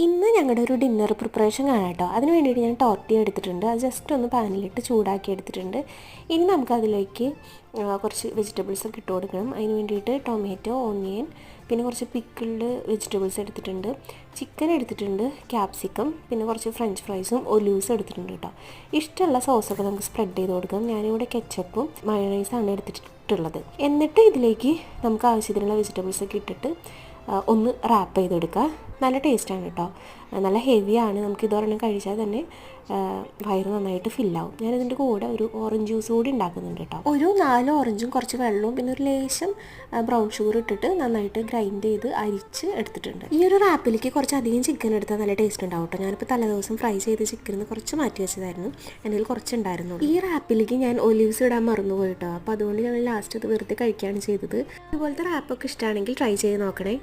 ഇന്ന് ഞങ്ങളുടെ ഒരു ഡിന്നർ പ്രിപ്പറേഷൻ കാണാം കേട്ടോ. അതിന് വേണ്ടിയിട്ട് ഞാൻ ടോർട്ടി എടുത്തിട്ടുണ്ട്. അത് ജസ്റ്റ് ഒന്ന് പാനിലിട്ട് ചൂടാക്കി എടുത്തിട്ടുണ്ട്. ഇനി നമുക്കതിലേക്ക് കുറച്ച് വെജിറ്റബിൾസ് ഒക്കെ ഇട്ട് കൊടുക്കണം. അതിന് വേണ്ടിയിട്ട് ടൊമാറ്റോ, ഓണിയൻ, പിന്നെ കുറച്ച് പിക്കിൾഡ് വെജിറ്റബിൾസ് എടുത്തിട്ടുണ്ട്, ചിക്കൻ എടുത്തിട്ടുണ്ട്, ക്യാപ്സിക്കം, പിന്നെ കുറച്ച് ഫ്രഞ്ച് ഫ്രൈസും ഒലീവ്സും എടുത്തിട്ടുണ്ട് കേട്ടോ. ഇഷ്ടമുള്ള സോസൊക്കെ നമുക്ക് സ്പ്രെഡ് ചെയ്ത് കൊടുക്കാം. ഞാനിവിടെ കെച്ചപ്പും മയോണൈസാണ് എടുത്തിട്ടുള്ളത്. എന്നിട്ട് ഇതിലേക്ക് നമുക്ക് ആവശ്യത്തിനുള്ള വെജിറ്റബിൾസൊക്കെ ഇട്ടിട്ട് ഒന്ന് റാപ്പ് ചെയ്തെടുക്കുക. നല്ല ടേസ്റ്റാണ് കേട്ടോ. നല്ല ഹെവിയാണ്. നമുക്ക് ഇതൊരെണ്ണം കഴിച്ചാൽ തന്നെ വയറ് നന്നായിട്ട് ഫില്ലാവും. ഞാനിതിൻ്റെ കൂടെ ഒരു ഓറഞ്ച് ജ്യൂസ് കൂടി ഉണ്ടാക്കുന്നുണ്ട് കേട്ടോ. ഒരു 4 ഓറഞ്ചും കുറച്ച് വെള്ളവും പിന്നെ ഒരു ലേശം ബ്രൗൺ ഷുഗർ ഇട്ടിട്ട് നന്നായിട്ട് ഗ്രൈൻഡ് ചെയ്ത് അരിച്ച് എടുത്തിട്ടുണ്ട്. ഈ ഒരു റാപ്പിലേക്ക് കുറച്ചധികം ചിക്കൻ എടുത്താൽ നല്ല ടേസ്റ്റ് ഉണ്ടാവും കേട്ടോ. ഞാനിപ്പോൾ തലേദിവസം ഫ്രൈ ചെയ്ത് ചിക്കനിൽ കുറച്ച് മാറ്റി വെച്ചതായിരുന്നു. എൻ്റെ കയ്യിൽ കുറച്ചുണ്ടായിരുന്നു. ഈ റാപ്പിലേക്ക് ഞാൻ ഒലീവ്സ് ഇടാൻ മറന്നുപോയി കേട്ടോ. അപ്പോൾ അതുകൊണ്ട് ഞാൻ ലാസ്റ്റ് അത് വെറുതെ കഴിക്കുകയാണ് ചെയ്തത്. ഇതുപോലത്തെ റാപ്പൊക്കെ ഇഷ്ടമാണെങ്കിൽ ട്രൈ ചെയ്ത് നോക്കണേ.